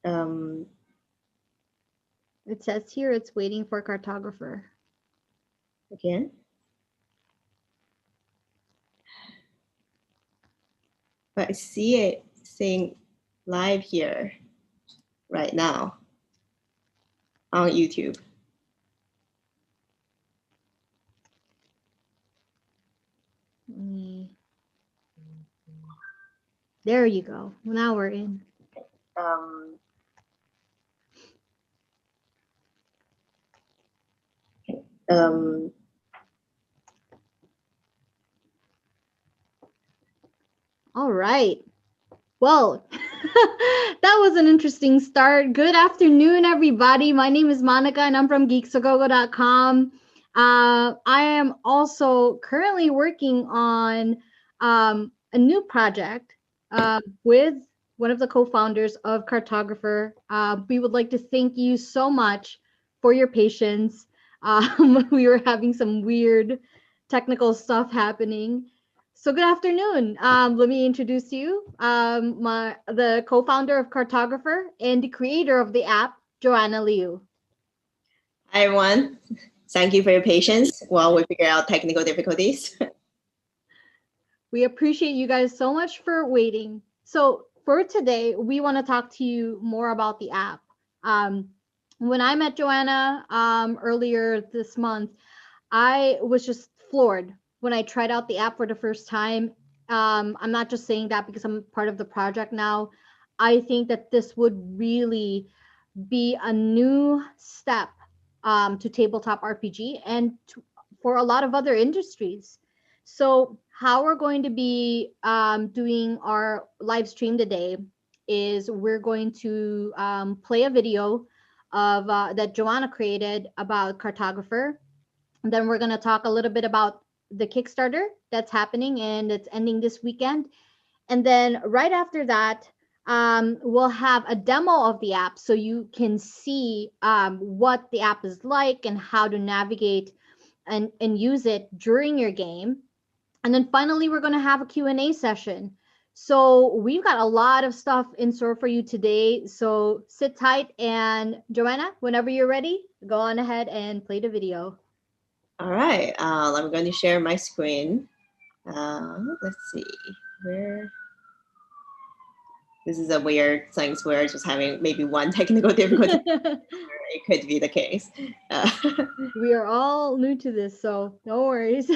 Um, It says here it's waiting for cartographer. again. But I see it saying live here right now on YouTube. There you go. Now we're in. Um, um, All right. Well, that was an interesting start. Good afternoon, everybody. My name is Monica, and I'm from geeksagogo.com. I am also currently working on a new project with one of the co-founders of CartographR. We would like to thank you so much for your patience. We were having some weird technical stuff happening. So good afternoon. Let me introduce you. The co-founder of CartographR and the creator of the app, Joanna Liu. Hi, everyone. Thank you for your patience while we figure out technical difficulties. We appreciate you guys so much for waiting. So for today, we want to talk to you more about the app. When I met Joanna earlier this month, I was just floored when I tried out the app for the first time. I'm not just saying that because I'm part of the project now. I think that this would really be a new step to tabletop RPG and for a lot of other industries. So, how we're going to be doing our live stream today is we're going to play a video of that Joanna created about CartographR. And then we're going to talk a little bit about the Kickstarter that's happening and it's ending this weekend. And then right after that, we'll have a demo of the app so you can see what the app is like and how to navigate and use it during your game. And then finally, we're going to have a Q&A session. So we've got a lot of stuff in store for you today. So sit tight. And Joanna, whenever you're ready, go on ahead and play the video. All right, I'm going to share my screen. Let's see, where? This is a weird thing where it's just having maybe one technical difficulty. It could be the case. We are all new to this, so no worries.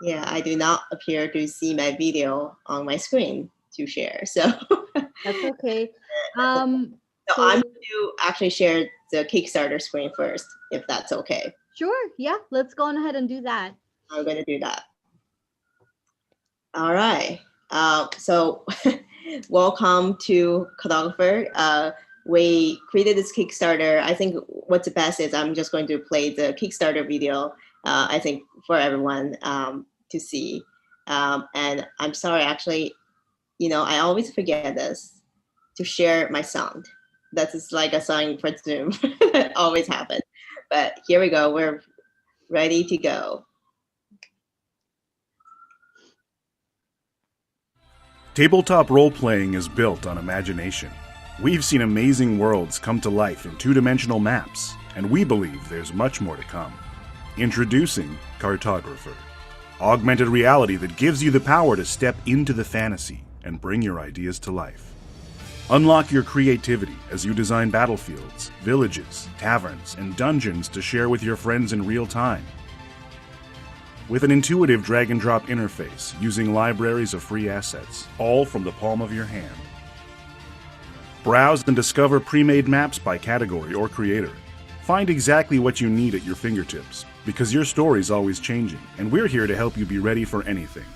Yeah, I do not appear to see my video on my screen to share, so. That's okay. So I'm going to actually share the Kickstarter screen first, if that's okay. Sure, yeah, let's go on ahead and do that. I'm going to do that. All right, so welcome to CartographR. We created this Kickstarter. I think what's the best is I'm just going to play the Kickstarter video, I think, for everyone to see. And I'm sorry, actually, I always forget this, to share my sound. That is like a sign for Zoom. That always happens. But here we go. We're ready to go. Tabletop role-playing is built on imagination. We've seen amazing worlds come to life in two-dimensional maps, and we believe there's much more to come. Introducing CartographR, augmented reality that gives you the power to step into the fantasy and bring your ideas to life. Unlock your creativity as you design battlefields, villages, taverns, and dungeons to share with your friends in real time. With an intuitive drag-and-drop interface using libraries of free assets, all from the palm of your hand. Browse and discover pre-made maps by category or creator. Find exactly what you need at your fingertips, because your story's always changing, and we're here to help you be ready for anything.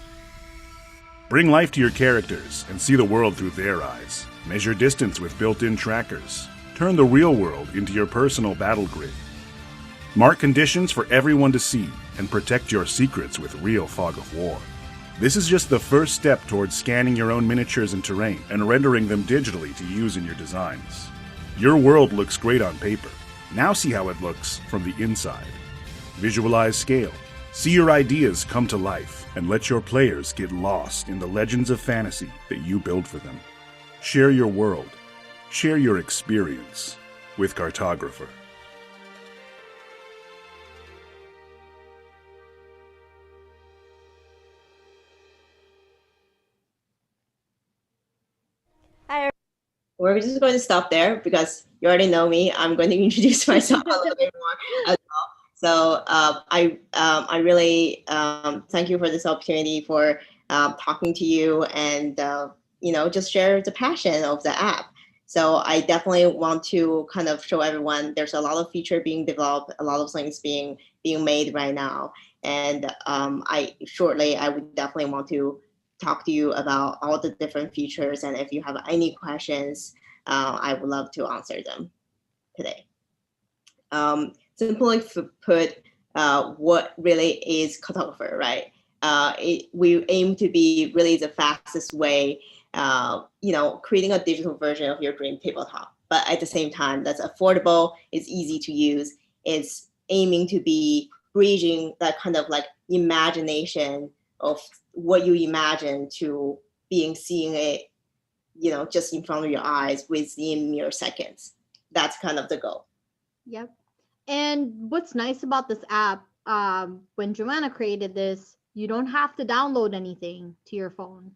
Bring life to your characters and see the world through their eyes. Measure distance with built-in trackers. Turn the real world into your personal battle grid. Mark conditions for everyone to see and protect your secrets with real fog of war. This is just the first step towards scanning your own miniatures and terrain and rendering them digitally to use in your designs. Your world looks great on paper. Now see how it looks from the inside. Visualize scale. See your ideas come to life and let your players get lost in the legends of fantasy that you build for them. Share your world. Share your experience with CartographR. Hi. We're just going to stop there because you already know me. I'm going to introduce myself a little bit more as well. So I really thank you for this opportunity for talking to you and just share the passion of the app. So I definitely want to kind of show everyone there's a lot of feature being developed, a lot of things being made right now, and I would definitely want to talk to you about all the different features, and if you have any questions, I would love to answer them today. Simply put, what really is CartographR, right? We aim to be really the fastest way, creating a digital version of your dream tabletop, but at the same time, that's affordable, it's easy to use, it's aiming to be bridging that kind of like imagination of what you imagine to seeing it, just in front of your eyes within mere seconds. That's kind of the goal. Yep. And what's nice about this app, when Joanna created this, you don't have to download anything to your phone.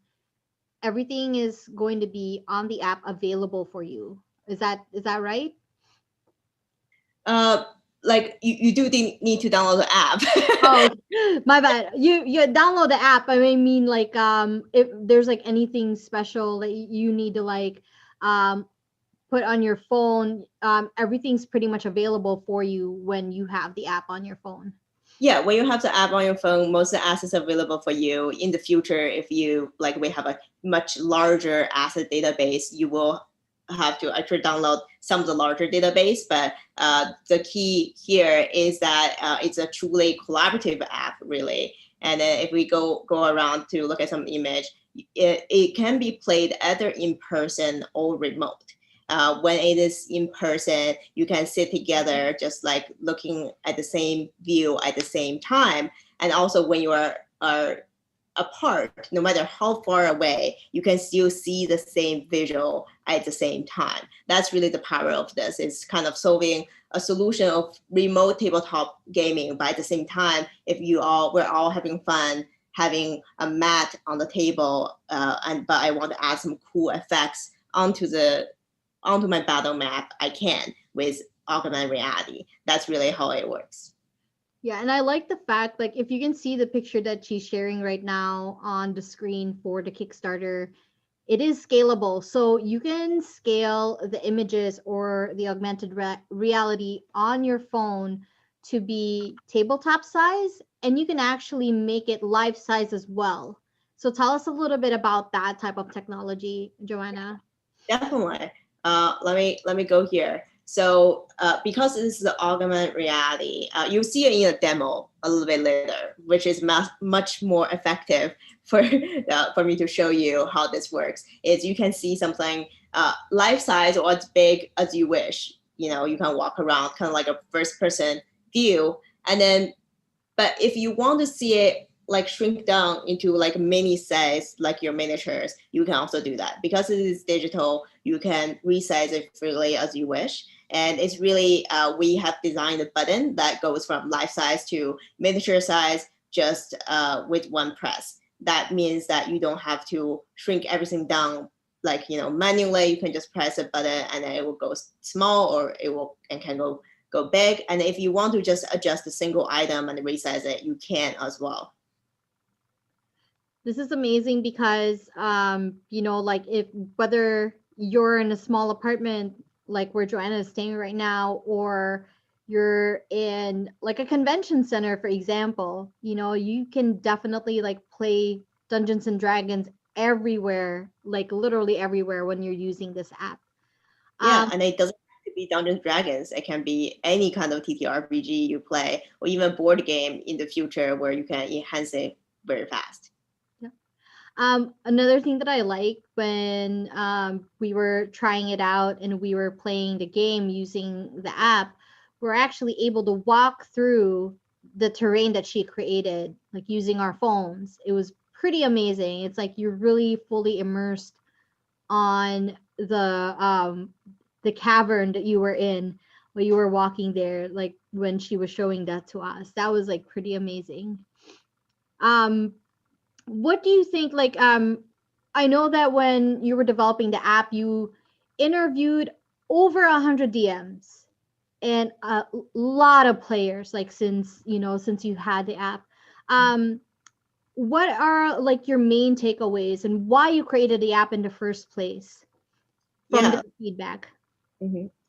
Everything is going to be on the app available for you. Is that right? Like you do need to download the app. Oh, my bad. You download the app. I mean like if there's like anything special that you need to like put on your phone, everything's pretty much available for you when you have the app on your phone. Yeah, when you have the app on your phone, most of the assets are available for you. In the future, if you we have a much larger asset database, you will have to actually download some of the larger database. But the key here is that it's a truly collaborative app, really. And then if we go around to look at some image, it can be played either in person or remote. When it is in person, you can sit together just like looking at the same view at the same time. And also when you are apart, no matter how far away, you can still see the same visual at the same time. That's really the power of this. It's kind of solving a solution of remote tabletop gaming, but at the same time, if we're all having fun, having a mat on the table, but I want to add some cool effects onto my battle map, I can with augmented reality. That's really how it works. Yeah, and I like the fact, like, if you can see the picture that she's sharing right now on the screen for the Kickstarter, it is scalable. So you can scale the images or the augmented reality on your phone to be tabletop size, and you can actually make it life size as well. So tell us a little bit about that type of technology, Joanna. Definitely. Let me go here. So because this is the augmented reality, you'll see it in a demo a little bit later, which is much more effective for me to show you how this works. Is you can see something life size or as big as you wish. You can walk around kind of like a first person view, and then, but if you want to see it like shrink down into like mini size, like your miniatures, you can also do that. Because it is digital, you can resize it freely as you wish. And it's really, we have designed a button that goes from life size to miniature size just with one press. That means that you don't have to shrink everything down like, manually. You can just press a button and then it will go small, or it can go big. And if you want to just adjust a single item and resize it, you can as well. This is amazing because like if whether you're in a small apartment like where Joanna is staying right now, or you're in like a convention center, for example, you can definitely like play Dungeons and Dragons everywhere, like literally everywhere, when you're using this app. Yeah, and it doesn't have to be Dungeons and Dragons. It can be any kind of TTRPG you play, or even a board game in the future where you can enhance it very fast. Another thing that I like when we were trying it out and we were playing the game using the app, we're actually able to walk through the terrain that she created, like using our phones. It was pretty amazing. It's like you're really fully immersed on the cavern that you were in when you were walking there, like when she was showing that to us. That was like pretty amazing. Um, what do you think? Like, I know that when you were developing the app, you interviewed over 100 DMs and a lot of players. Like since you had the app, um, what are like your main takeaways and why you created the app in the first place from Yeah. the feedback?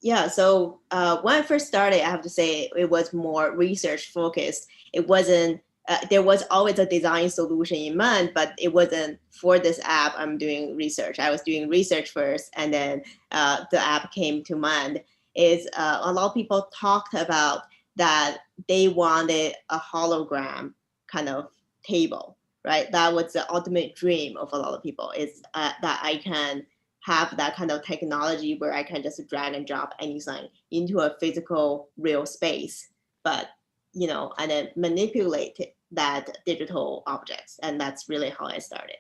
Yeah, so when I first started, I have to say it was more research focused. It wasn't, there was always a design solution in mind, but it wasn't for this app. I'm doing research. I was doing research first, and then the app came to mind. Is a lot of people talked about that they wanted a hologram kind of table, right? That was the ultimate dream of a lot of people, is that I can have that kind of technology where I can just drag and drop anything into a physical real space, but and then manipulate that digital objects. And that's really how I started.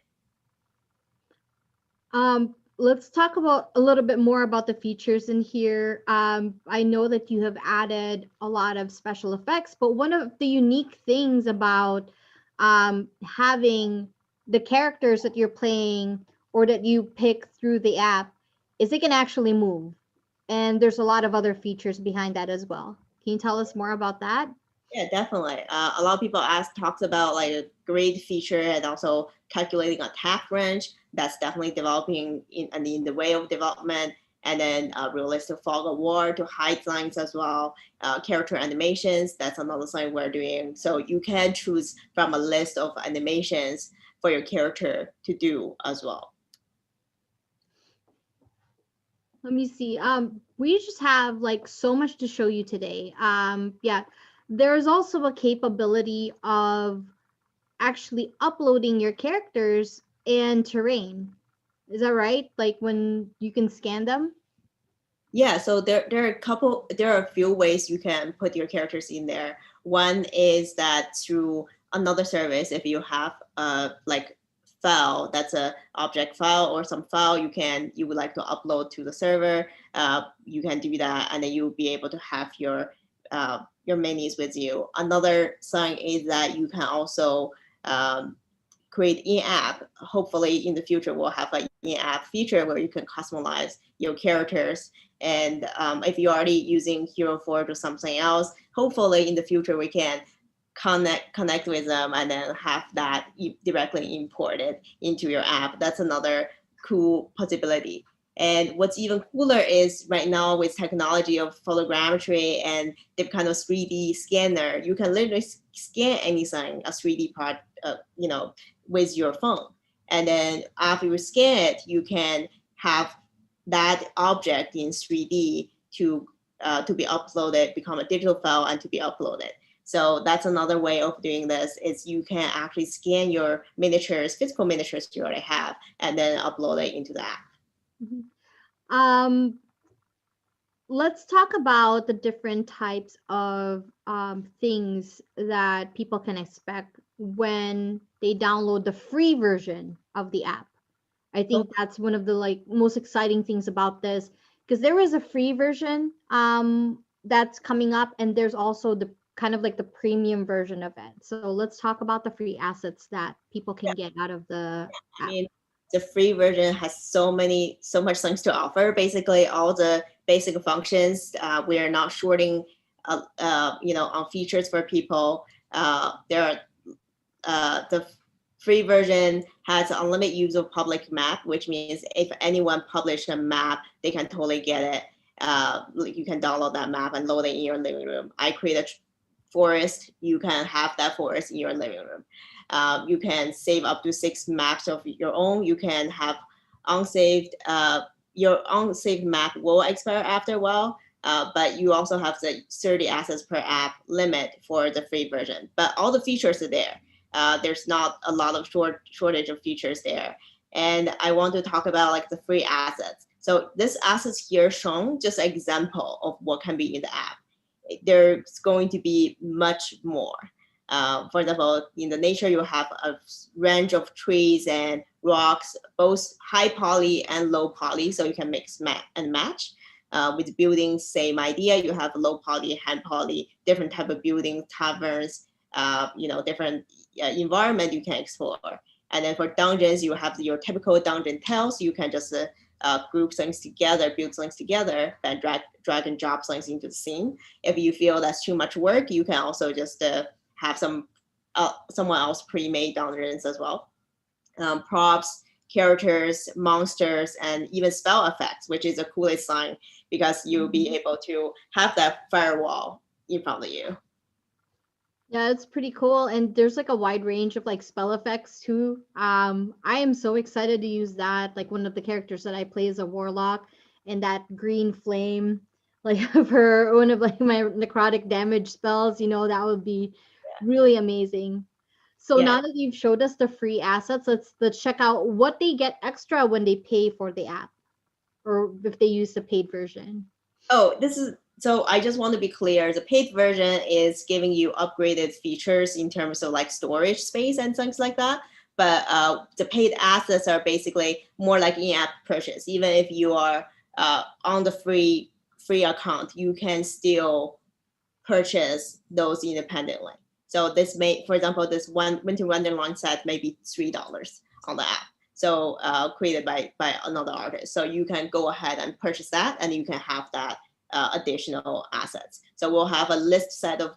Let's talk about a little bit more about the features in here. I know that you have added a lot of special effects, but one of the unique things about having the characters that you're playing or that you pick through the app is they can actually move. And there's a lot of other features behind that as well. Can you tell us more about that? Yeah, definitely. A lot of people talks about like a great feature and also calculating attack range. That's definitely developing in the way of development. And then realistic fog of war to hide lines as well. Character animations, that's another thing we're doing. So you can choose from a list of animations for your character to do as well. Let me see. We just have like so much to show you today. Yeah, there's also a capability of actually uploading your characters and terrain. Is that right? Like when you can scan them? Yeah, so there are a few ways you can put your characters in there. One is that through another service, if you have like file that's a object file or some file you would like to upload to the server, you can do that, and then you'll be able to have your minis with you. Another thing is that you can also create in-app. Hopefully in the future we'll have an in-app feature where you can customize your characters. And if you're already using Hero Forge or something else, hopefully in the future we can connect with them and then have that directly imported into your app. That's another cool possibility. And what's even cooler is right now with technology of photogrammetry and the kind of 3D scanner, you can literally scan anything, a 3D part, with your phone. And then after you scan it, you can have that object in 3D to be uploaded, become a digital file and to be uploaded. So that's another way of doing this, is you can actually scan your miniatures, physical miniatures you already have, and then upload it into the app. Mm-hmm. Let's talk about the different types of things that people can expect when they download the free version of the app. I think that's one of the like most exciting things about this, because there is a free version that's coming up, and there's also the kind of like the premium version of it. So let's talk about the free assets that people can get out of the I app. mean, the free version has so much things to offer. Basically, all the basic functions. We are not shorting, on features for people. The free version has unlimited use of public map, which means if anyone published a map, they can totally get it. You can download that map and load it in your living room. I create a forest, you can have that forest in your living room. You can save up to 6 maps of your own. You can have unsaved, your unsaved map will expire after a while, but you also have the 30 assets per app limit for the free version. But all the features are there. There's not a lot of shortage of features there. And I want to talk about like the free assets. So this assets here shown just an example of what can be in the app. There's going to be much more. For example, in the nature, you have a range of trees and rocks, both high poly and low poly, so you can mix and match. With buildings, same idea. You have low poly, high poly, different type of buildings, taverns, different environment you can explore. And then for dungeons, you have your typical dungeon tiles. You can just group things together, build things together, then drag and drop things into the scene. If you feel that's too much work, you can also just have someone else pre-made dungeons as well. Props, characters, monsters, and even spell effects, which is a coolest sign because you'll be able to have that firewall in front of you. Yeah, it's pretty cool. And there's like a wide range of like spell effects too. I am so excited to use that. Like one of the characters that I play is a warlock, and that green flame, like for one of like my necrotic damage spells, that would be really amazing. So Yeah. now that you've showed us the free assets, let's check out what they get extra when they pay for the app, or if they use the paid version. Oh, so I just want to be clear. The paid version is giving you upgraded features in terms of like storage space and things like that. But the paid assets are basically more like in-app purchase. Even if you are on the free account, you can still purchase those independently. So for example, this one Winter Wonderland set may be $3 on the app. So created by another artist. So you can go ahead and purchase that, and you can have that additional assets. So we'll have a list set of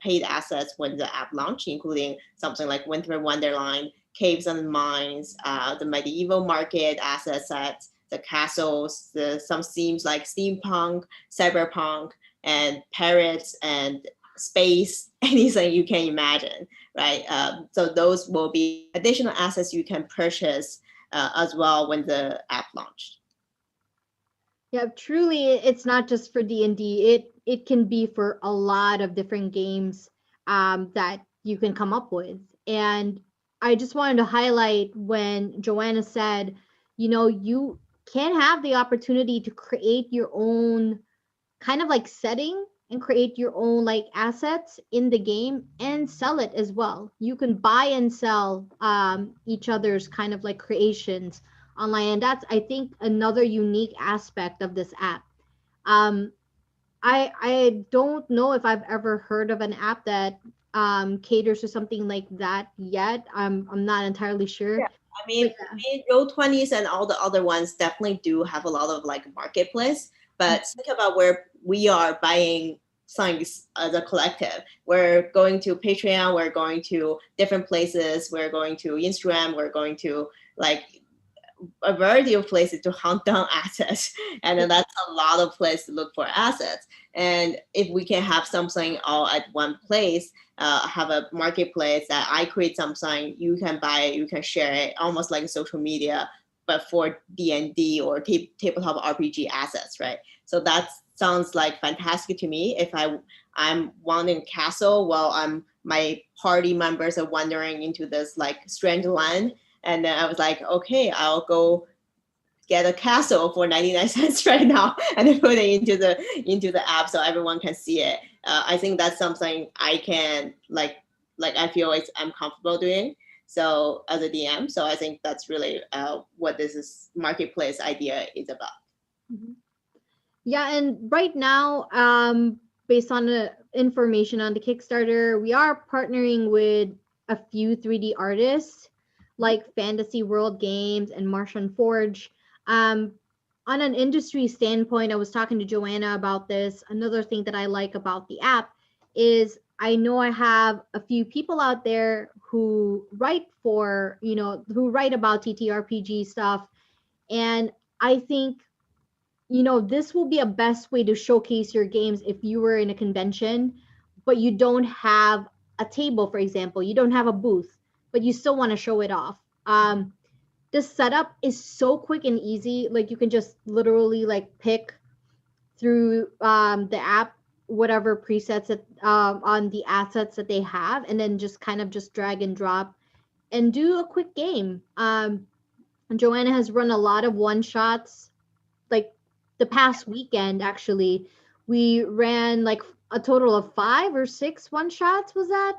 paid assets when the app launch, including something like Winter Wonderland, Caves and Mines, the medieval market asset sets, the castles, some themes like steampunk, cyberpunk, and parrots and space, anything you can imagine, right? So those will be additional assets you can purchase as well when the app launched. Yeah, truly, it's not just for D&D. It can be for a lot of different games that you can come up with. And I just wanted to highlight when Joanna said, you can have the opportunity to create your own kind of like setting and create your own like assets in the game and sell it as well. You can buy and sell each other's kind of like creations online, and that's, I think, another unique aspect of this app. um I don't know if I've ever heard of an app that caters to something like that yet. I'm not entirely sure. Yeah, I mean, Roll20s and all the other ones definitely do have a lot of like marketplace, but think about where we are buying things as a collective. We're going to Patreon, we're going to different places, we're going to Instagram, we're going to like a variety of places to hunt down assets, and then that's a lot of places to look for assets. And if we can have something all at one place, have a marketplace that I create something, you can buy it, you can share it, almost like social media, but for D&D or tabletop RPG assets, right? So that sounds like fantastic to me. If I'm wanting castle, well, my party members are wandering into this like strange land, and then I was like, okay, I'll go get a castle for 99 cents right now, and then put it into the app so everyone can see it. I think that's something I can like I feel like I'm comfortable doing. So as a DM, so I think that's really what this marketplace idea is about. Mhm. Yeah, and right now, based on the information on the Kickstarter, we are partnering with a few 3D artists like Fantasy World Games and Martian Forge. Um, on an industry standpoint, I was talking to Joanna about this. Another thing that I like about the app is I know I have a few people out there who write who write about TTRPG stuff. And I think this will be a best way to showcase your games if you were in a convention, but you don't have a table, for example, you don't have a booth, but you still want to show it off. The setup is so quick and easy. Like you can just literally like pick through the app whatever presets that on the assets that they have, and then just kind of just drag and drop and do a quick game. Joanna has run a lot of one shots, like the past weekend actually we ran like a total of 5 or 6 one-shots, was that?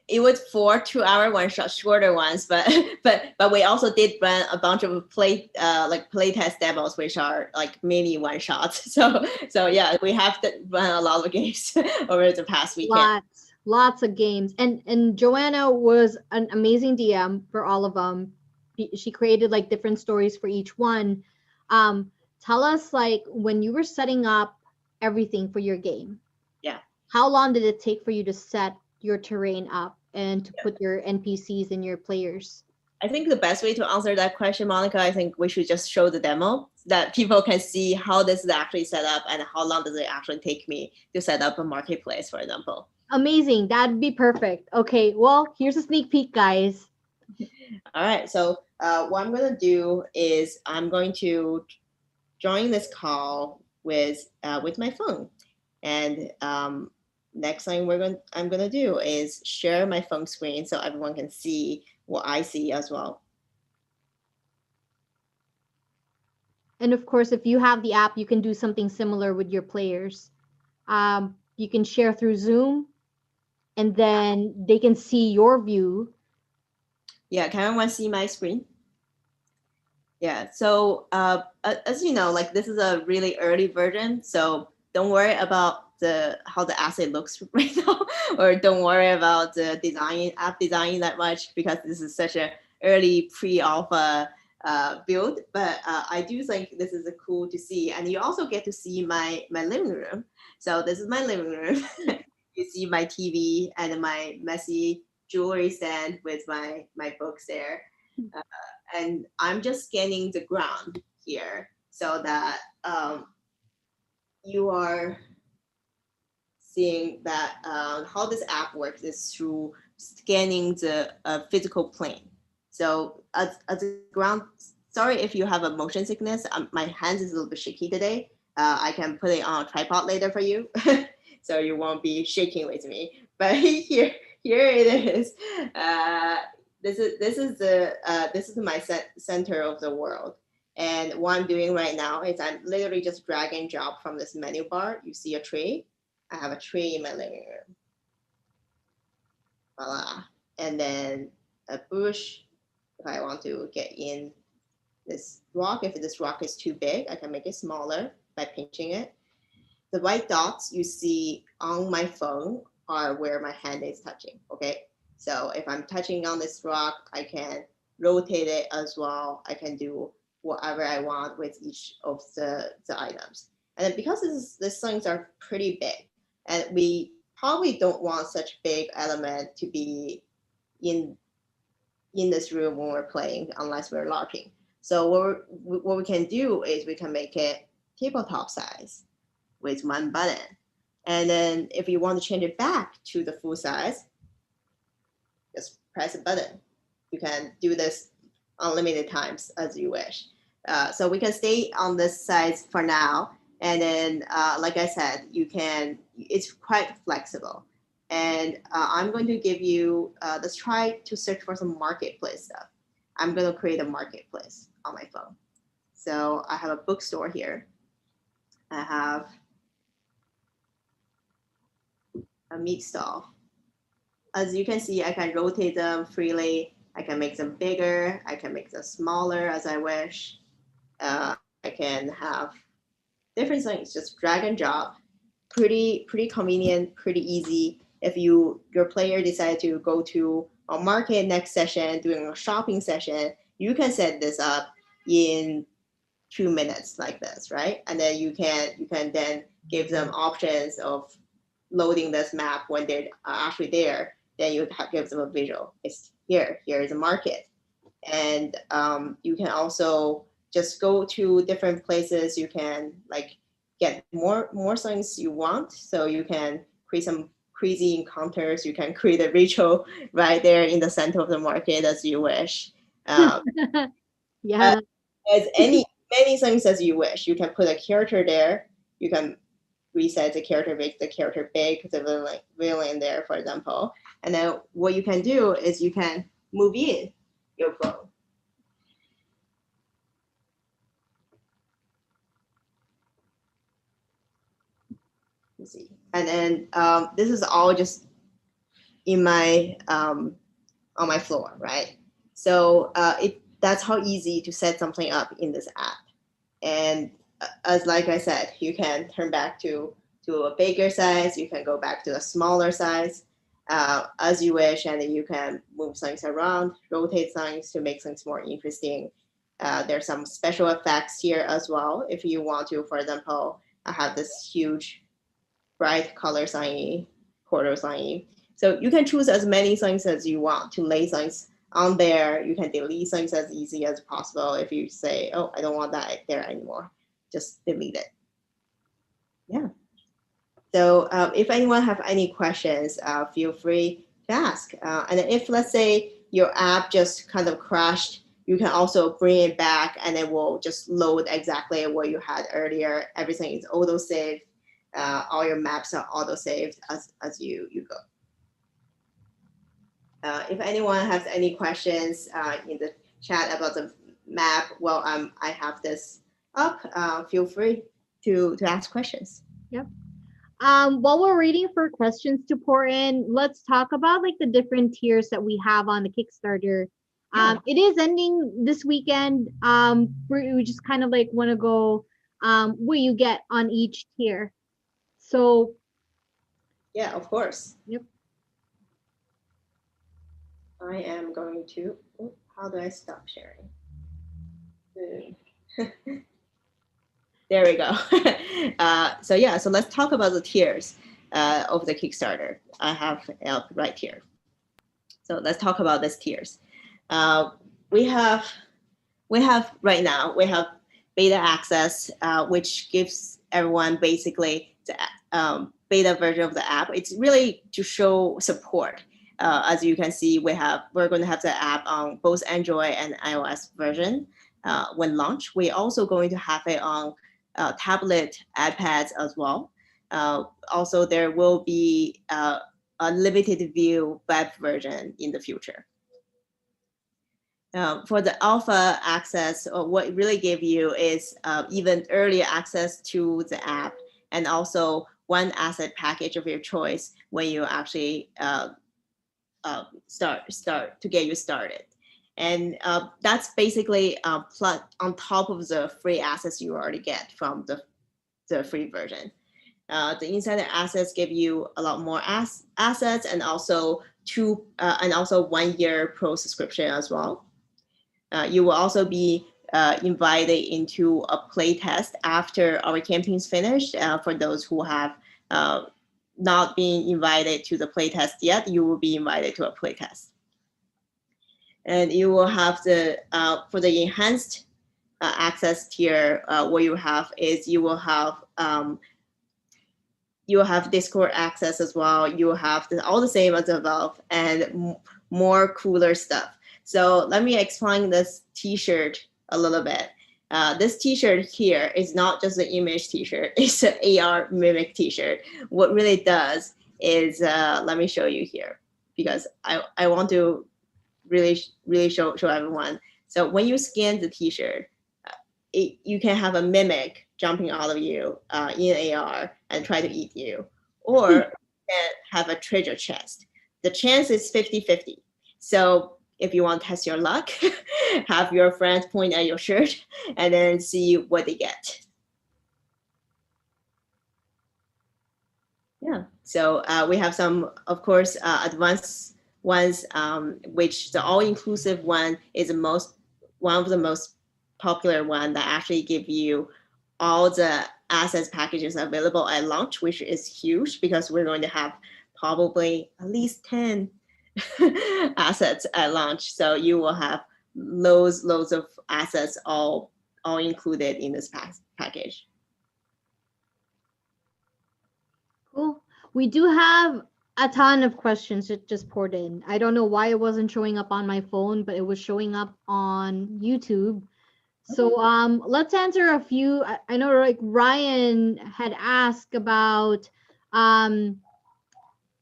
It was 4 2-hour one shot, shorter ones, but but we also did run a bunch of play test demos, which are like mini one shots. So yeah, we have to run a lot of games over the past weekend. Lots of games. And Joanna was an amazing DM for all of them. She created like different stories for each one. Tell us, like, when you were setting up everything for your game, Yeah. how long did it take for you to set your terrain up and to put your NPCs and your players? I think the best way to answer that question, Monica, I think we should just show the demo so that people can see how this is actually set up and how long does it actually take me to set up a marketplace, for example. Amazing. That'd be perfect. Okay, well, here's a sneak peek, guys. All right, so what I'm going to do is I'm going to join this call with my phone. And next thing I'm going to do is share my phone screen so everyone can see what I see as well. And of course, if you have the app, you can do something similar with your players. You can share through Zoom, and then they can see your view. Yeah, can everyone see my screen? Yeah, so as you know, like this is a really early version, so don't worry about how the asset looks right now, or don't worry about the app design that much, because this is such an early pre-alpha build. But I do think this is cool to see, and you also get to see my living room. So this is my living room. You see my TV and my messy jewelry stand with my books there. And I'm just scanning the ground here so that you are seeing that how this app works is through scanning the physical plane. So as the ground, sorry if you have a motion sickness, my hands is a little bit shaky today. I can put it on a tripod later for you, so you won't be shaking with me. But here it is. This is my center of the world. And what I'm doing right now is I'm literally just drag and drop from this menu bar. You see a tree. I have a tree in my living room. Voila. And then a bush. If I want to get in this rock, if this rock is too big, I can make it smaller by pinching it. The white dots you see on my phone are where my hand is touching, okay? So if I'm touching on this rock, I can rotate it as well. I can do whatever I want with each of the items. And then because these things are pretty big, and we probably don't want such big element to be in this room when we're playing, unless we're LARPing. So what we can do is we can make it tabletop size with one button. And then if you want to change it back to the full size, just press a button. You can do this unlimited times as you wish. So we can stay on this size for now. And then, like I said, it's quite flexible. And I'm going to give you, let's try to search for some marketplace stuff. I'm going to create a marketplace on my phone. So I have a bookstore here. I have a meat stall. As you can see, I can rotate them freely. I can make them bigger. I can make them smaller as I wish. I can have different things, just drag and drop. Pretty convenient, pretty easy. If your player decide to go to a market next session, doing a shopping session, you can set this up in 2 minutes like this, right? And then you can then give them options of loading this map when they're actually there. Then you give them a visual. It's here is a market. And you can also just go to different places. You can like get more things you want. So you can create some crazy encounters. You can create a ritual right there in the center of the market as you wish. Yeah. As many things as you wish. You can put a character there. You can reset the character, make the character big, the villain there, for example. And then what you can do is you can move in your phone. Let's see. And then this is all just in my on my floor, right? So that's how easy to set something up in this app. And as like I said, you can turn back to a bigger size. You can go back to a smaller size as you wish, and then you can move things around, rotate things to make things more interesting. There's some special effects here as well. If you want to, for example, I have this huge bright color sign, quarter sign. So you can choose as many things as you want to lay things on there. You can delete things as easy as possible. If you say, oh, I don't want that there anymore, just delete it. Yeah. So if anyone have any questions, feel free to ask. And if, let's say, your app just kind of crashed, you can also bring it back and it will just load exactly what you had earlier. Everything is auto-saved. All your maps are auto-saved as you go. If anyone has any questions in the chat about the map, well, I have this up. Feel free to ask questions. Yep. While we're waiting for questions to pour in, let's talk about like the different tiers that we have on the Kickstarter. It is ending this weekend. We just kind of like want to go what you get on each tier. So yeah, of course. Yep. I am going to, how do I stop sharing? There we go. So yeah, so let's talk about the tiers of the Kickstarter. I have it right here. So let's talk about these tiers. We have right now, we have beta access, which gives everyone basically the beta version of the app. It's really to show support. As you can see, we're going to have the app on both Android and iOS version when launched. We're also going to have it on tablet iPads as well. Also, there will be a limited view web version in the future. For the alpha access, what it really give you is even earlier access to the app, and also one asset package of your choice when you actually start to get you started. And that's basically plus on top of the free assets you already get from the free version. The insider assets give you a lot more assets, and also 1 year pro subscription as well. You will also be invited into a play test after our campaign's finished. For those who have not been invited to the play test yet, you will be invited to a play test. And you will have for the enhanced access tier, what you have is you will have Discord access as well. You will have all the same as above and more cooler stuff. So let me explain this t-shirt a little bit. This t-shirt here is not just an image t-shirt, it's an AR mimic t-shirt. What really does is, let me show you here, because I want to really show everyone. So when you scan the t-shirt, you can have a mimic jumping out of you in AR and try to eat you, or you can have a treasure chest. The chance is 50-50. So if you want to test your luck, have your friends point at your shirt and then see what they get. Yeah, so we have some, of course, advanced ones, which the all-inclusive one is one of the most popular one that actually give you all the assets packages available at launch, which is huge because we're going to have probably at least 10 assets at launch. So you will have loads of assets all included in this package. Cool. We do have a ton of questions that just poured in. I don't know why it wasn't showing up on my phone, but it was showing up on YouTube. So let's answer a few. I know like Ryan had asked about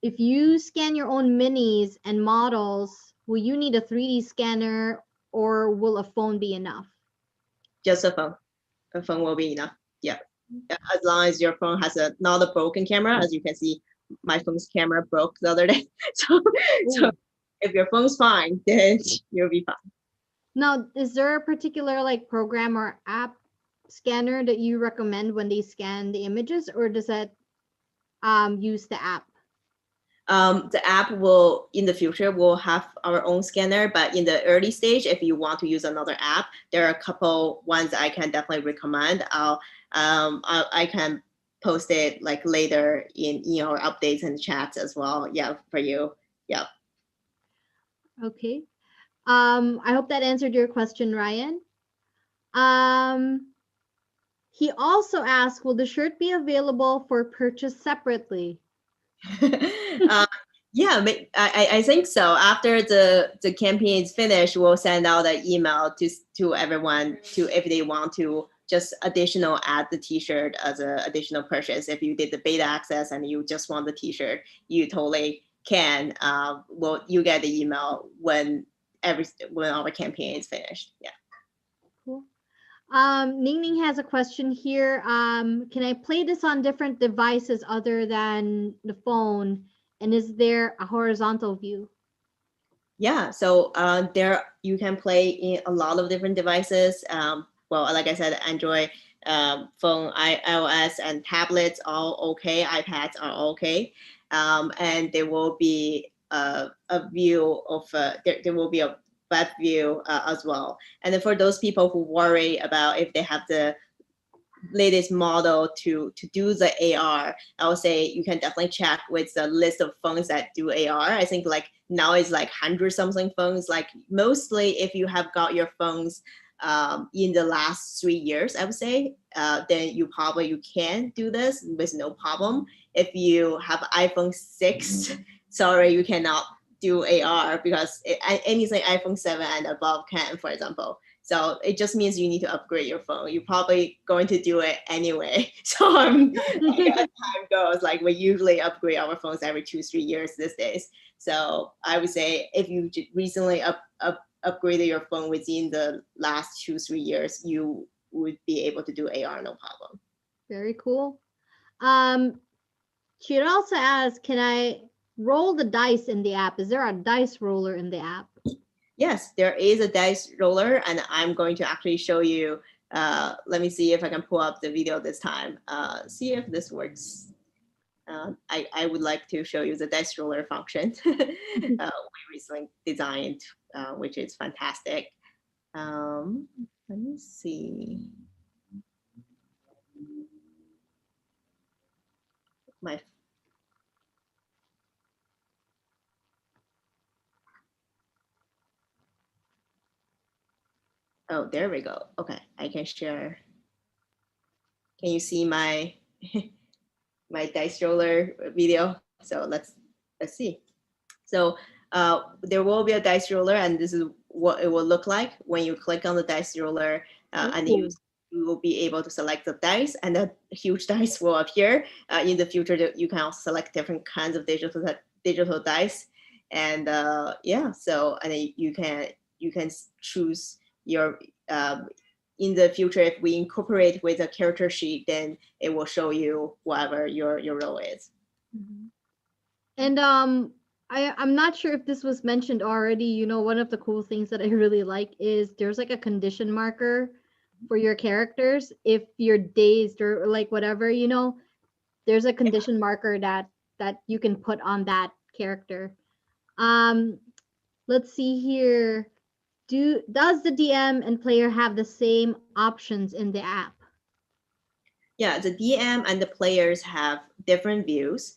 if you scan your own minis and models, will you need a 3D scanner or will a phone be enough? Just a phone. A phone will be enough. Yeah. as long as your phone has not a broken camera. As you can see, my phone's camera broke the other day. So if your phone's fine, then you'll be fine. Now, is there a particular like program or app scanner that you recommend when they scan the images, or does that use the app? The app will, in the future, will have our own scanner, but in the early stage, if you want to use another app, there are a couple ones I can definitely recommend. I can post it like later in our updates and chats as well. Yeah, for you. Yeah. Okay. I hope that answered your question, Ryan. He also asked, will the shirt be available for purchase separately? Yeah, I think so. After the campaign is finished, we'll send out an email to everyone if they want to just additional add the T-shirt as an additional purchase. If you did the beta access and you just want the T-shirt, you totally can. Well, you get the email when our campaign is finished. Yeah. Cool. Ning Ning has a question here. Can I play this on different devices other than the phone? And is there a horizontal view? Yeah, so there you can play in a lot of different devices. Well, like I said, Android, phone, iOS, and tablets all okay. iPads are okay, and there will be a view of there will be a web view as well. And then for those people who worry about if they have the latest model to do the AR, I would say you can definitely check with the list of phones that do AR. I think like now it's like 100 something phones. Like mostly if you have got your phones in the last 3 years, I would say, then you can do this with no problem. If you have iPhone 6, sorry, you cannot do AR because anything iPhone 7 and above can, for example. So it just means you need to upgrade your phone. You're probably going to do it anyway. So like, as time goes, like we usually upgrade our phones every 2-3 years these days. So I would say if you recently upgraded your phone within the last 2-3 years, you would be able to do AR no problem. Very cool. She also asked, can I roll the dice in the app? Is there a dice roller in the app? Yes, there is a dice roller, and I'm going to actually show you. Let me see if I can pull up the video this time. See if this works. I would like to show you the dice roller function we recently designed, which is fantastic. Let me see. Oh, there we go. Okay, I can share. Can you see my my dice roller video? So let's see. So there will be a dice roller, and this is what it will look like when you click on the dice roller, and you will be able to select the dice, and the huge dice will appear. In the future, you can also select different kinds of digital dice, and yeah. So and then you can choose your. In the future, if we incorporate with a character sheet, then it will show you whatever your role is. Mm-hmm. And I'm not sure if this was mentioned already. You know, one of the cool things that I really like is there's like a condition marker for your characters. If you're dazed or like whatever, you know, there's a condition marker that you can put on that character. Let's see here. Does the DM and player have the same options in the app? Yeah, the DM and the players have different views.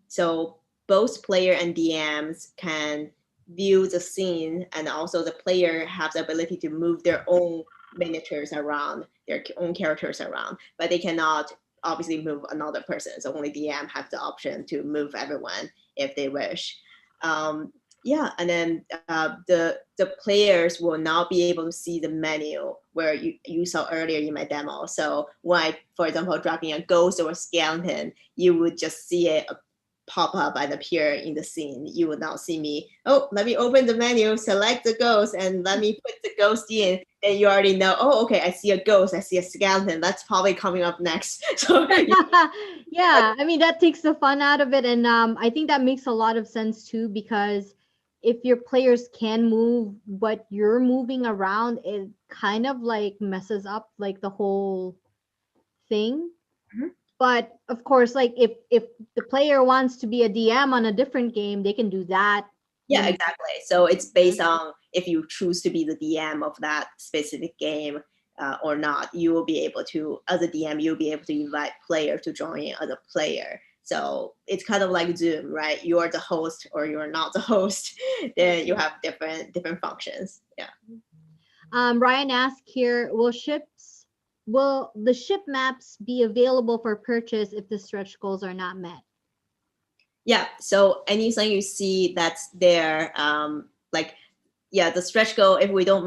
So both player and DMs can view the scene, and also the player has the ability to move their own miniatures around, their own characters around, but they cannot obviously move another person. So only DM have the option to move everyone if they wish. Yeah, and then the players will not be able to see the menu where you saw earlier in my demo. So when I, for example, dropping a ghost or a skeleton, you would just see it pop up and appear in the scene. You would not see me, oh, let me open the menu, select the ghost, and let me put the ghost in. then you already know, oh, okay, I see a ghost, I see a skeleton, that's probably coming up next. So Yeah, I mean that takes the fun out of it, and I think that makes a lot of sense too, because if your players can move but you're moving around, it kind of like messes up like the whole thing. Mhm. But of course, like if the player wants to be a DM on a different game, they can do that. Yeah, exactly. So it's based on if you choose to be the DM of that specific game or not. You will be able to, as a DM, you'll be able to invite player to join in as a player. So it's kind of like Zoom, right? You are the host or you're not the host. Then you have different functions. Yeah. Ryan asked here, will the ship maps be available for purchase if the stretch goals are not met? Yeah. So anything you see that's there, like yeah, the stretch goal. If we don't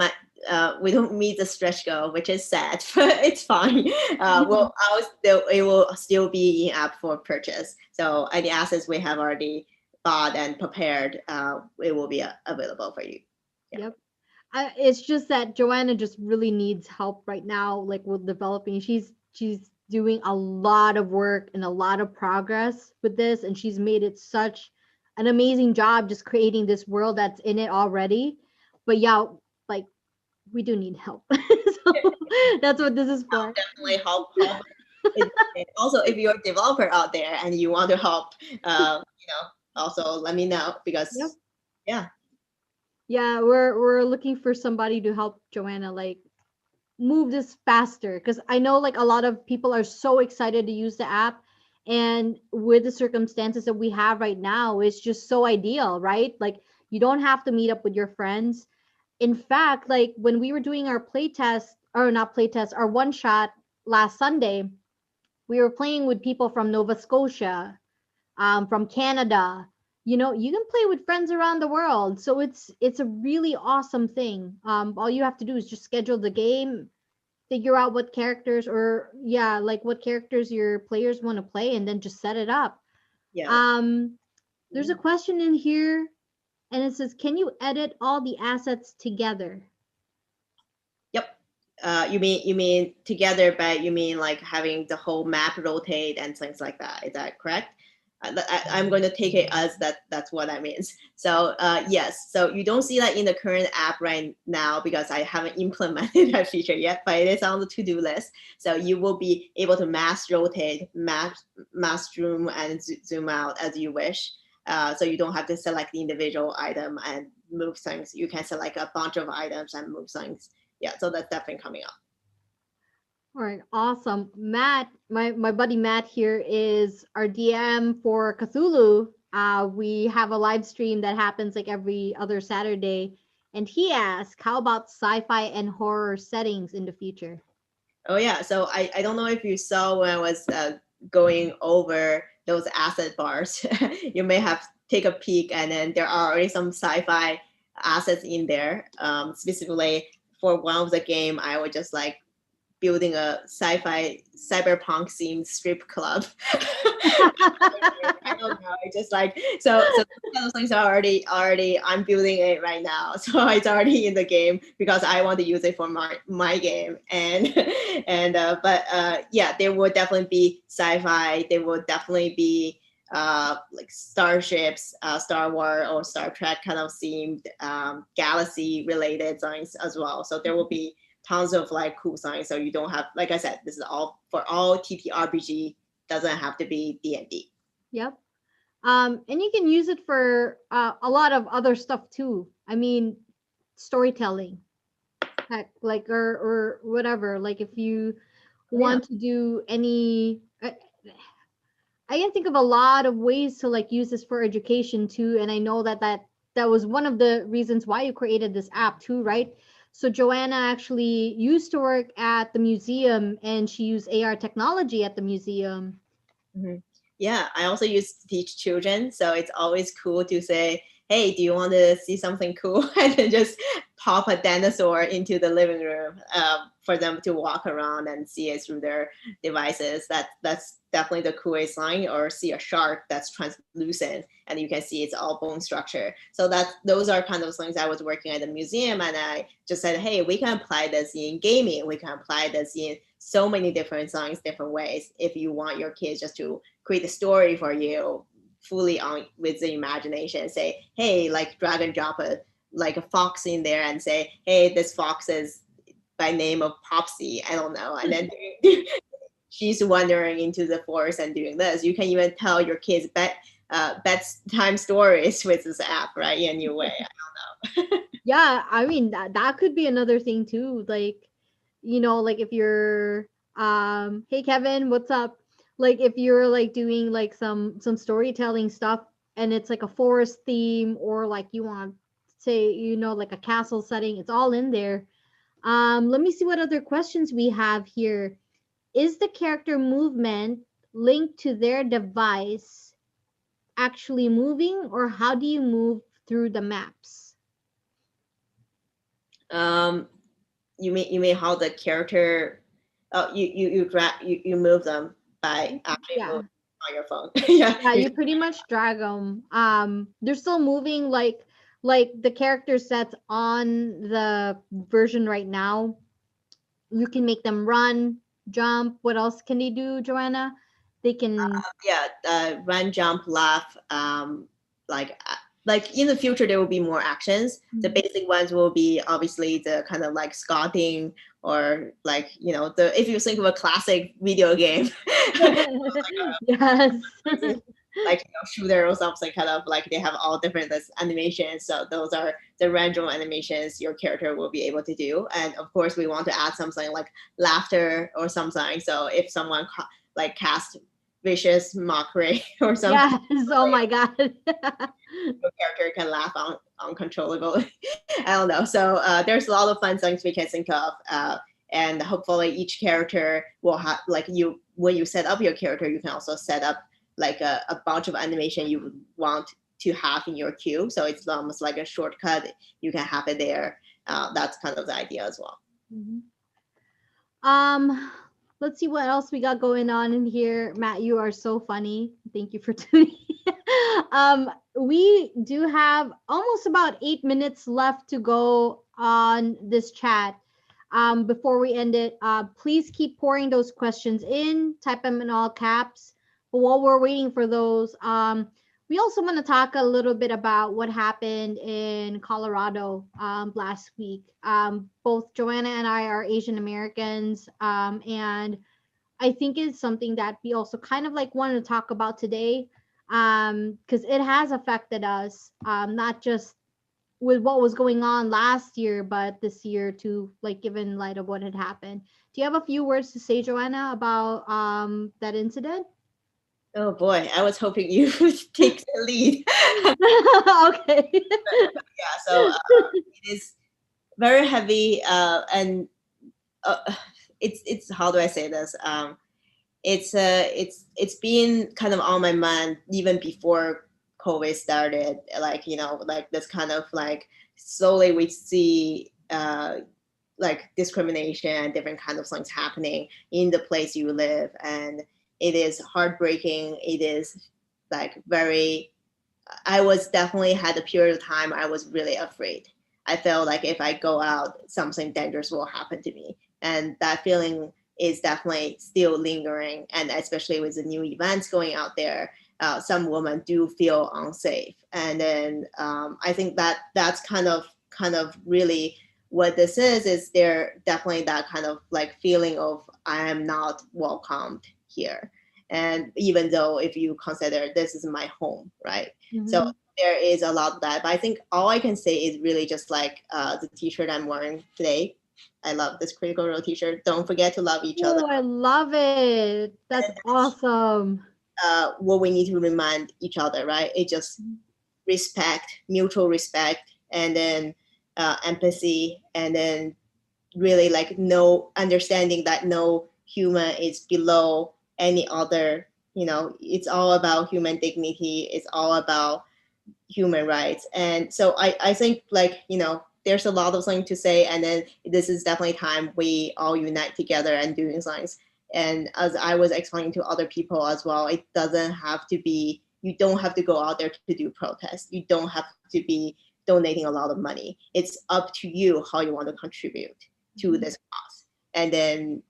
meet the stretch goal, which is sad, but it's fine. It will still be in app for purchase. So any assets we have already bought and prepared, it will be available for you. Yeah. Yep. It's just that Joanna just really needs help right now, like with developing. She's doing a lot of work and a lot of progress with this, and she's made it such an amazing job just creating this world that's in it already. But yeah, like we do need help. So that's what this is for. Definitely help. Also, if you're a developer out there and you want to help, also let me know because Yep. yeah. Yeah, we're looking for somebody to help Joanna like move this faster, because I know like a lot of people are so excited to use the app, and with the circumstances that we have right now, it's just so ideal, right? Like you don't have to meet up with your friends. In fact, like when we were doing our playtest, or not playtest, our one shot last Sunday, we were playing with people from Nova Scotia, from Canada. You know, you can play with friends around the world, so it's a really awesome thing. All you have to do is just schedule the game, figure out what characters, or yeah, like what characters your players want to play, and then just set it up. Yeah. There's a question in here, and it says, can you edit all the assets together? Yep. You mean together, but you mean like having the whole map rotate and things like that. Is that correct? I'm going to take it as that's what that means. So yes, so you don't see that in the current app right now because I haven't implemented that feature yet, but it is on the to-do list. So you will be able to mass rotate, mass zoom, and zoom out as you wish. So you don't have to select the individual item and move things. You can select a bunch of items and move things. Yeah, so that's definitely coming up. All right, awesome. Matt, my buddy Matt here is our DM for Cthulhu. We have a live stream that happens like every other Saturday. And he asked, how about sci-fi and horror settings in the future? Oh yeah, so I don't know if you saw when I was going over those asset bars. You may have take a peek, and then there are already some sci-fi assets in there. Specifically for one of the game, I was just like building a sci-fi cyberpunk themed strip club. I don't know. It's just like so those things are already I'm building it right now. So it's already in the game because I want to use it for my game. And yeah, there will definitely be sci-fi. There will definitely be like starships, Star Wars or Star Trek kind of themed galaxy related things as well. So there will be tons of like cool things. So you don't have, like I said, this is all for all TTRPG. Doesn't have to be D&D. Yep. And you can use it for a lot of other stuff too. I mean, storytelling, heck, like or whatever. Like if you want to do any, I can think of a lot of ways to like use this for education too. And I know that was one of the reasons why you created this app too, right? So Joanna actually used to work at the museum, and she used AR technology at the museum. Mm-hmm. Yeah, I also used to teach children, so it's always cool to say, hey, do you want to see something cool? And then just pop a dinosaur into the living room for them to walk around and see it through their devices. That's definitely the coolest sign. Or see a shark that's translucent and you can see it's all bone structure. So those are kind of things. I was working at the museum and I just said, hey, we can apply this in gaming. We can apply this in so many different things, different ways. If you want your kids just to create a story for you fully on with the imagination, say, hey, like drag and drop a fox in there and say, hey, this fox is by name of Popsy, I don't know. And then she's wandering into the forest and doing this. You can even tell your kids bedtime stories with this app, right? In a new way. I don't know. Yeah, I mean that could be another thing too. Like, like if you're hey Kevin, what's up? Like if you're like doing like some storytelling stuff and it's like a forest theme, or like you want say, like a castle setting, it's all in there. Let me see what other questions we have here. Is the character movement linked to their device actually moving, or how do you move through the maps? You mean how the character? Oh, you move them by actually Yeah. moving on your phone. Yeah. Yeah, you pretty much drag them. They're still moving, like the character sets on the version right now. You can make them run, jump. What else can they do, Joanna? They can. Yeah, run, jump, laugh. Like in the future there will be more actions. The basic ones will be obviously the kind of like scotting, or like the if you think of a classic video game Yes. like shooter or something, kind of like they have all different animations. So those are the random animations your character will be able to do. And of course we want to add something like laughter or something. So if someone like cast vicious mockery or something, Yes. Oh my God. your character can laugh uncontrollably. I don't know. So there's a lot of fun things we can think of. And hopefully each character will have like when you set up your character, you can also set up like a bunch of animation you would want to have in your queue. So it's almost like a shortcut. You can have it there. That's kind of the idea as well. Mhm. Um, let's see what else we got going on in here. Matt, you are so funny. Thank you for tuning. We do have almost about 8 minutes left to go on this chat. Before we end it, please keep pouring those questions in. Type them in all caps. But while we're waiting for those, we also want to talk a little bit about what happened in Colorado last week. Both Joanna and I are Asian Americans, and I think it's something that we also kind of like wanted to talk about today, because it has affected us, not just with what was going on last year, but this year too, like given light of what had happened. Do you have a few words to say, Joanna, about that incident? Oh boy, I was hoping you would take the lead. Okay. Yeah, so it is very heavy, and it's how do I say this? It's been kind of on my mind even before COVID started. Like like this kind of like slowly we see like discrimination and different kind of things happening in the place you live, and it is heartbreaking. It is like very. I was definitely had a period of time I was really afraid. I felt like if I go out, something dangerous will happen to me, and that feeling is definitely still lingering. And especially with the new events going out there, some women do feel unsafe. And then I think that's kind of really what this is there definitely that kind of like feeling of I am not welcomed here. And even though if you consider this is my home, right? So Mhm. there is a lot of that. But I think all I can say is really just like the t-shirt I'm wearing today. I love this Critical Role t-shirt. Don't forget to love each other. Oh, I love it. That's awesome. What we need to remind each other, right? It just respect, mutual respect, and then empathy, and then really like no understanding that no human is below any other. It's all about human dignity. It's all about human rights. And so I think, like, there's a lot of something to say, and then this is definitely time we all unite together and doing science. And as I was explaining to other people as well, it doesn't have to be, you don't have to go out there to do protests. You don't have to be donating a lot of money. It's up to you how you want to contribute to this cause. And then,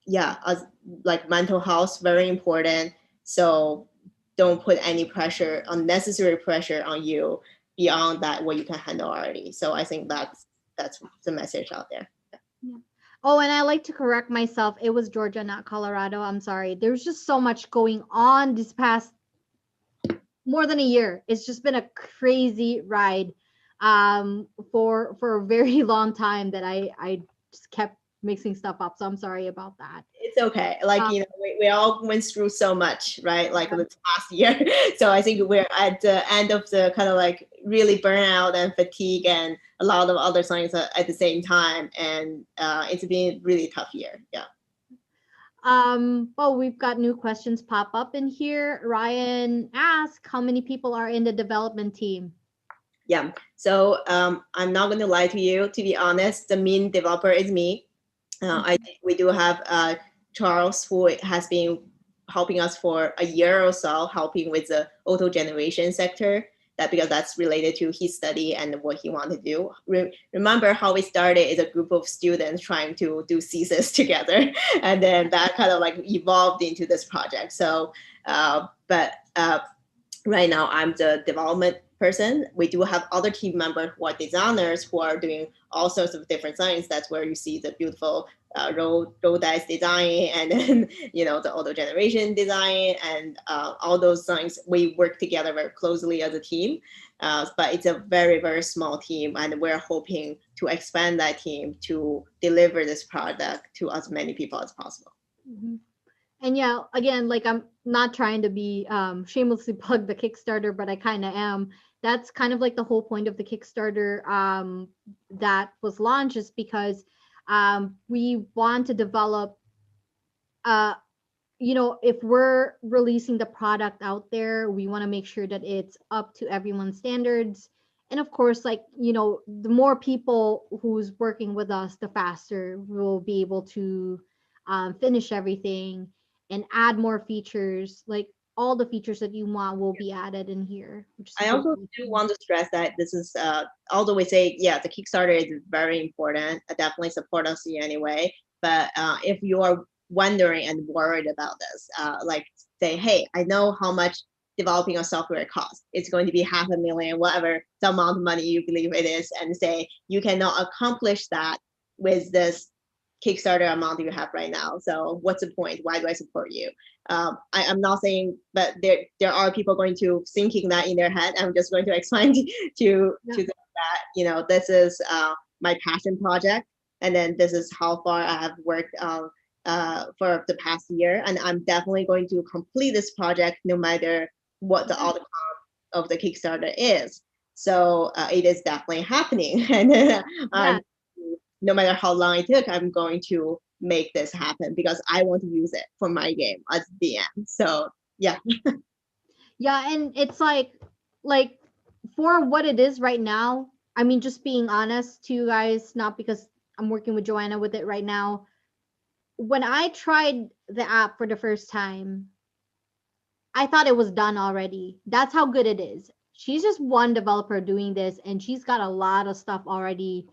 yeah, as like mental health, very important. So don't put any pressure, unnecessary pressure on you beyond that what you can handle already. So I think that's the message out there. Yeah. Oh, and I like to correct myself. It was Georgia, not Colorado. I'm sorry. There's just so much going on this past more than a year. It's just been a crazy ride for a very long time that I just kept mixing stuff up. So I'm sorry about that. It's okay. Like, we all went through so much, right? Like the past year. So I think we're at the end of the kind of like really burnout and fatigue and a lot of other things at the same time. And it's been a really tough year. Yeah. Well, we've got new questions pop up in here. Ryan asked, how many people are in the development team? Yeah. So I'm not going to lie to you. To be honest, the main developer is me. I think we do have Charles, who has been helping us for a year or so, helping with the auto generation sector. That because that's related to his study and what he wanted to do. Remember how we started is a group of students trying to do thesis together, and then that kind of like evolved into this project. So, but right now I'm the development person. We do have other team members who are designers who are doing all sorts of different things. That's where you see the beautiful road dice design, and then the auto generation design, and all those things. We work together very closely as a team, but it's a very, very small team, and we're hoping to expand that team to deliver this product to as many people as possible. Mm-hmm. And yeah, again, like I'm not trying to be shamelessly plug the Kickstarter, but I kind of am. That's kind of like the whole point of the Kickstarter that was launched, is because we want to develop, if we're releasing the product out there, we want to make sure that it's up to everyone's standards. And of course, like, the more people who's working with us, the faster we'll be able to finish everything and add more features. Like all the features that you want will be added in here. I also do want to stress that this is, although we say, yeah, the Kickstarter is very important, definitely support us in any way. But if you are wondering and worried about this, like say, hey, I know how much developing a software costs. It's going to be $500,000, whatever the amount of money you believe it is, and say you cannot accomplish that with this Kickstarter amount you have right now. So what's the point? Why do I support you? I'm not saying, but there are people going to thinking that in their head. I'm just going to explain to them that this is my passion project, and then this is how far I have worked for the past year, and I'm definitely going to complete this project no matter what the outcome of the Kickstarter is. So it is definitely happening, and no matter how long it took, I'm going to make this happen because I want to use it for my game at the end. So yeah. Yeah, and it's like for what it is right now, I mean, just being honest to you guys, not because I'm working with Joanna with it right now. When I tried the app for the first time, I thought it was done already. That's how good it is. She's just one developer doing this, and she's got a lot of stuff already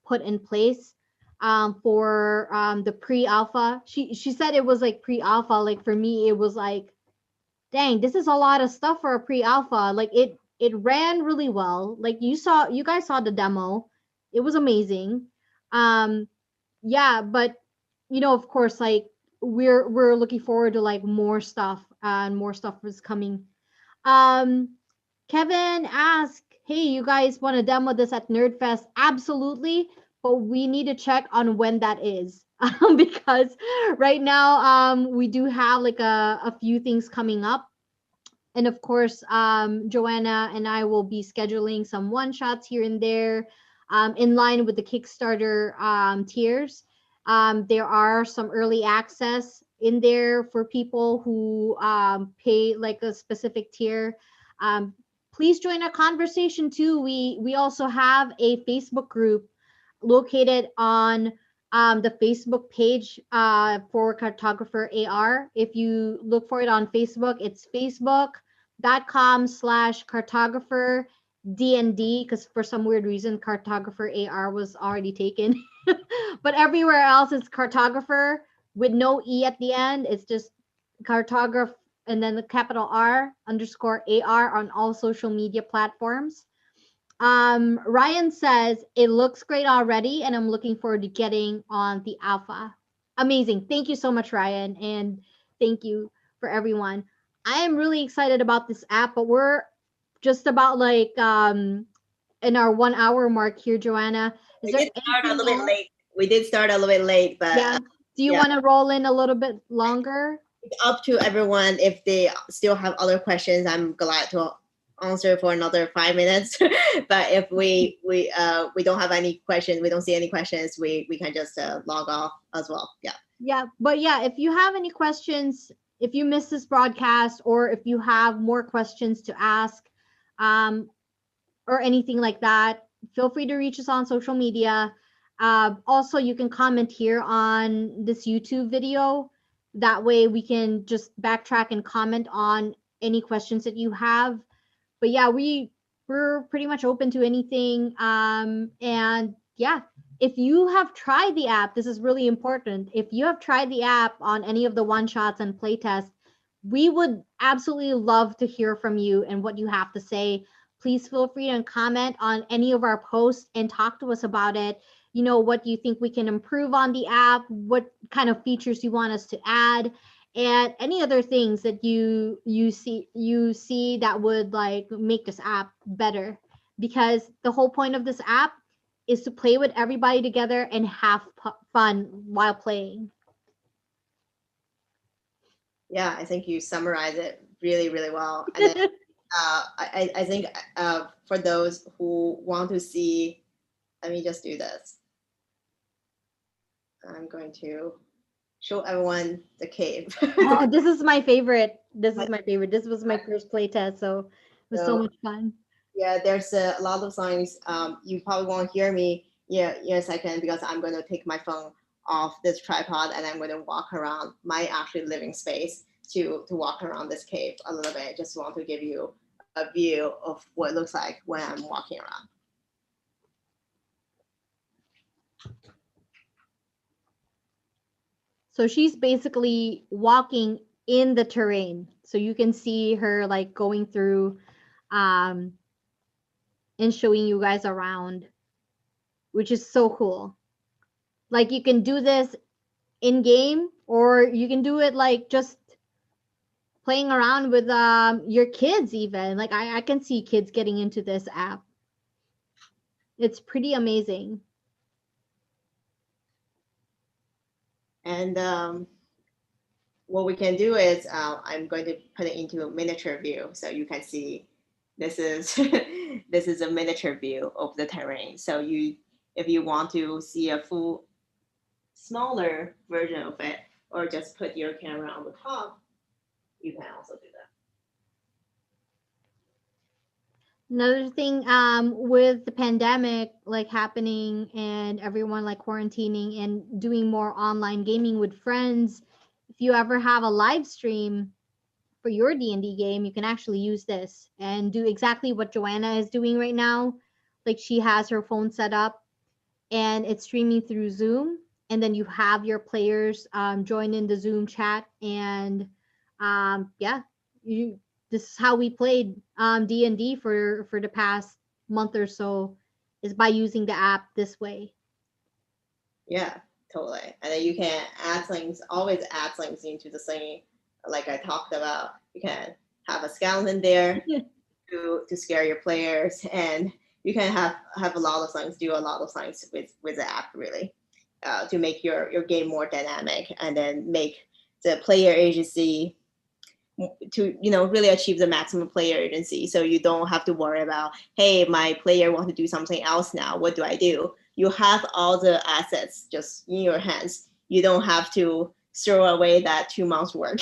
put in place for the pre-alpha. She said it was like pre-alpha. Like for me, it was like, dang, this is a lot of stuff for a pre-alpha. Like it ran really well. Like you guys saw the demo. It was amazing. Yeah, but of course, like we're looking forward to like more stuff, and more stuff is coming. Kevin asked, hey, you guys want to demo this at Nerdfest? Absolutely, but we need to check on when that is. Because right now we do have like a few things coming up. And of course, Joanna and I will be scheduling some one shots here and there in line with the Kickstarter tiers. There are some early access in there for people who pay like a specific tier. please join our conversation too. We also have a Facebook group located on the Facebook page for Cartographer AR. If you look for it on Facebook, it's facebook.com/cartographer DND, because for some weird reason Cartographer AR was already taken. But everywhere else it's Cartographer with no E at the end. It's just Cartograph and then the capital R_AR on all social media platforms. Ryan says it looks great already, and I'm looking forward to getting on the alpha. Amazing. Thank you so much, Ryan, and thank you for everyone. I am really excited about this app, but we're just about like in our 1 hour mark here, Joanna. Is there start a anything little bit else? late. We did start a little bit late, but Yeah. Do you yeah. want to roll in a little bit longer? It's up to everyone. If they still have other questions, I'm glad to answer for another 5 minutes. But if we don't have any questions, we don't see any questions, we can just log off as well. Yeah. Yeah, but yeah, if you have any questions, if you missed this broadcast, or if you have more questions to ask, or anything like that, feel free to reach us on social media. Also, you can comment here on this YouTube video. That way we can just backtrack and comment on any questions that you have. But yeah, we're pretty much open to anything. And yeah, if you have tried the app, this is really important. If you have tried the app on any of the one shots and playtests, we would absolutely love to hear from you and what you have to say. Please feel free to comment on any of our posts and talk to us about it. You know, what you think we can improve on the app, what kind of features you want us to add, and any other things that you see that would like make this app better. Because the whole point of this app is to play with everybody together and have fun while playing. Yeah, I think you summarize it really, really well. And then, I think for those who want to see, let me just do this. I'm going to show everyone the cave. Oh, this is my favorite. This is my favorite. This was my first playtest, so it was so much fun. Yeah, there's a lot of signs. You probably won't hear me in a second because I'm going to take my phone off this tripod and I'm going to walk around my actually living space to walk around this cave a little bit. Just want to give you a view of what it looks like when I'm walking around. So she's basically walking in the terrain. So you can see her like going through and showing you guys around, which is so cool. Like you can do this in game, or you can do it like just playing around with your kids even. Like I can see kids getting into this app. It's pretty amazing. And what we can do is I'm going to put it into a miniature view so you can see this is this is a miniature view of the terrain. So if you want to see a full smaller version of it, or just put your camera on the top, you can also do that. Another thing with the pandemic like happening and everyone like quarantining and doing more online gaming with friends, if you ever have a live stream for your D&D game, you can actually use this and do exactly what Joanna is doing right now. Like she has her phone set up and it's streaming through Zoom, and then you have your players join in the Zoom chat, and yeah, this is how we played D&D for the past month or so, is by using the app this way. Yeah, totally. And then you can always add things into the thing, like I talked about. You can have a skeleton there to scare your players, and you can have a lot of things, do a lot of things with the app, really, to make your game more dynamic, and then make the player agency to really achieve the maximum player agency. So you don't have to worry about, hey, my player wants to do something else now, what do I do? You have all the assets just in your hands. You don't have to throw away that 2 months work.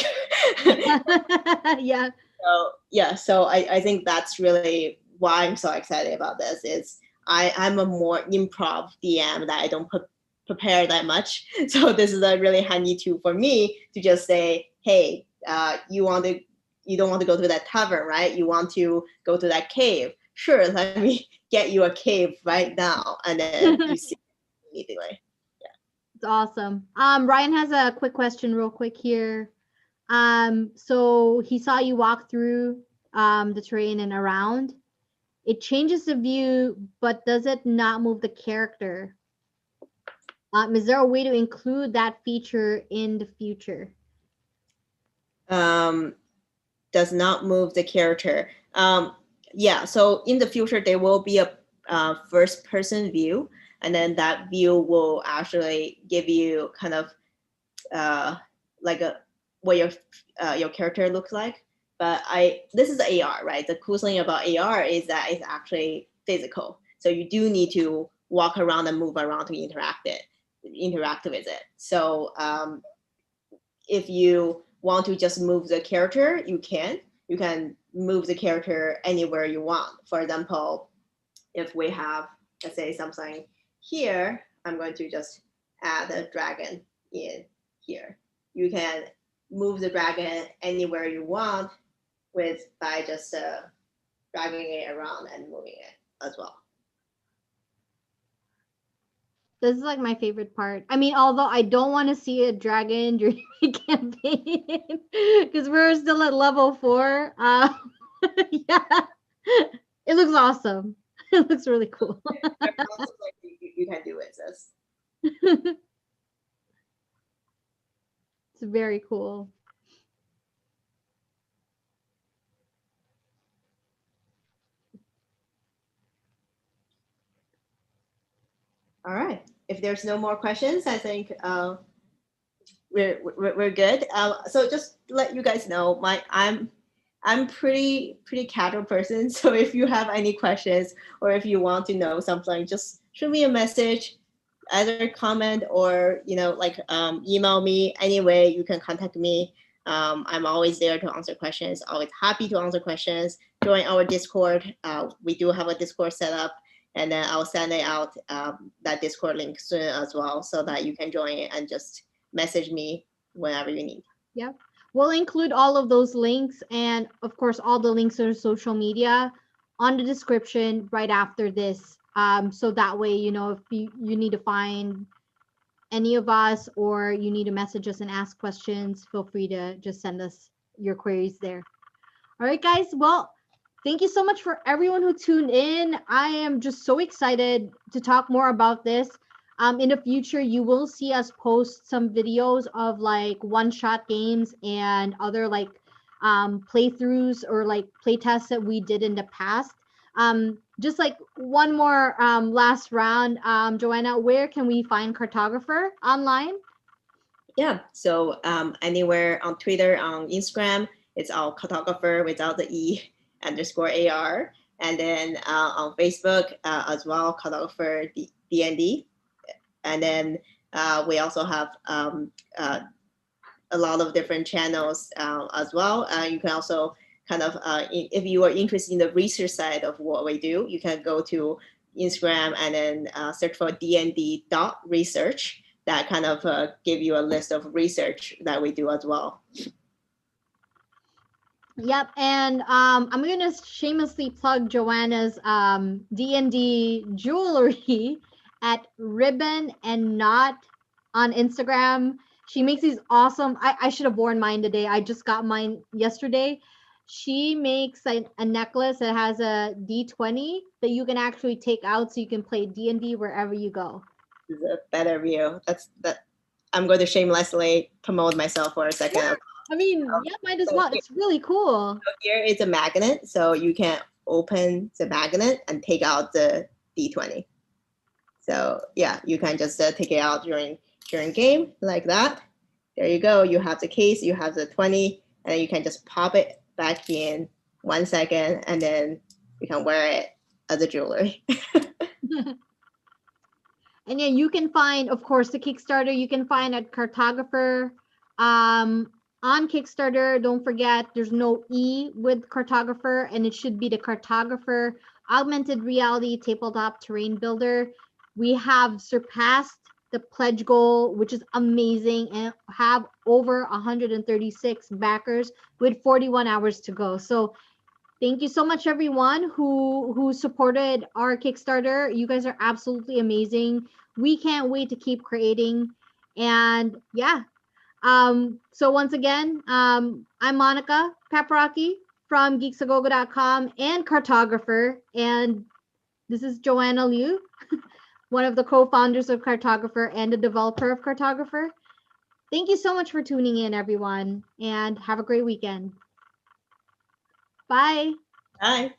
Yeah. So yeah, so I think that's really why I'm so excited about this. Is I'm a more improv DM that I don't prepare that much. So this is a really handy tool for me to just say, hey, you don't want to go to that tavern, right? You want to go to that cave. Sure, let me get you a cave right now, and then you see immediately. It's awesome. Ryan has a quick question real quick here. So he saw you walk through the terrain and around. It changes the view, but does it not move the character? Is there a way to include that feature in the future? Does not move the character. Yeah, so in the future, there will be a first person view, and then that view will actually give you kind of like what your character looks like. But this is AR, right? The cool thing about AR is that it's actually physical. So you do need to walk around and move around to interact with it. So if you want to just move the character, you can. You can move the character anywhere you want. For example, if we have, let's say, something here, I'm going to just add a dragon in here. You can move the dragon anywhere you want by just dragging it around and moving it as well. This is like my favorite part. I mean, although I don't want to see a dragon during the campaign because we're still at level 4. Yeah, it looks awesome. It looks really cool. You can do it, sis. It's very cool. All right. If there's no more questions, I think we're good. So just to let you guys know, I'm pretty casual person. So if you have any questions or if you want to know something, just shoot me a message, either comment or like email me. Anyway, you can contact me. I'm always there to answer questions. Always happy to answer questions. Join our Discord. We do have a Discord set up. And then I'll send it out that Discord link soon as well, so that you can join it and just message me whenever you need. Yep. We'll include all of those links and, of course, all the links to social media on the description right after this. So that way, if you need to find any of us or you need to message us and ask questions, feel free to just send us your queries there. All right, guys. Well, thank you so much for everyone who tuned in. I am just so excited to talk more about this. In the future, you will see us post some videos of like one-shot games and other like playthroughs or like playtests that we did in the past. Just like one more last round, Joanna, where can we find Cartographer online? Yeah, so anywhere on Twitter, on Instagram, it's all Cartographer without the E _AR. And then on Facebook as well, Cartographer DND. And then we also have a lot of different channels as well. You can also kind of, if you are interested in the research side of what we do, you can go to Instagram and then search for dnd.research. That kind of give you a list of research that we do as well. Yep, and I'm gonna shamelessly plug Joanna's D&D jewelry at Ribbon and Knot on Instagram. She makes these awesome. I should have worn mine today. I just got mine yesterday. She makes a necklace that has a D20 that you can actually take out so you can play D&D wherever you go. This is a better view. That. I'm going to shamelessly promote myself for a second. Yeah. I mean, yeah, might as well. It's really cool. So here is a magnet, so you can open the magnet and take out the D20. So yeah, you can just take it out during game like that. There you go. You have the case, you have the 20, and then you can just pop it back in 1 second, and then you can wear it as a jewelry. And yeah, you can find, of course, the Kickstarter you can find at Cartographer. on Kickstarter, don't forget there's no E with Cartographer, and it should be the Cartographer Augmented Reality Tabletop Terrain Builder. We have surpassed the pledge goal, which is amazing, and have over 136 backers with 41 hours to go. So thank you so much, everyone who supported our Kickstarter. You guys are absolutely amazing. We can't wait to keep creating. And yeah, so once again, I'm Monica Paprocki from geeksagogo.com and Cartographer. And this is Joanna Liu, one of the co-founders of Cartographer and the developer of Cartographer. Thank you so much for tuning in, everyone, and have a great weekend. Bye. Bye.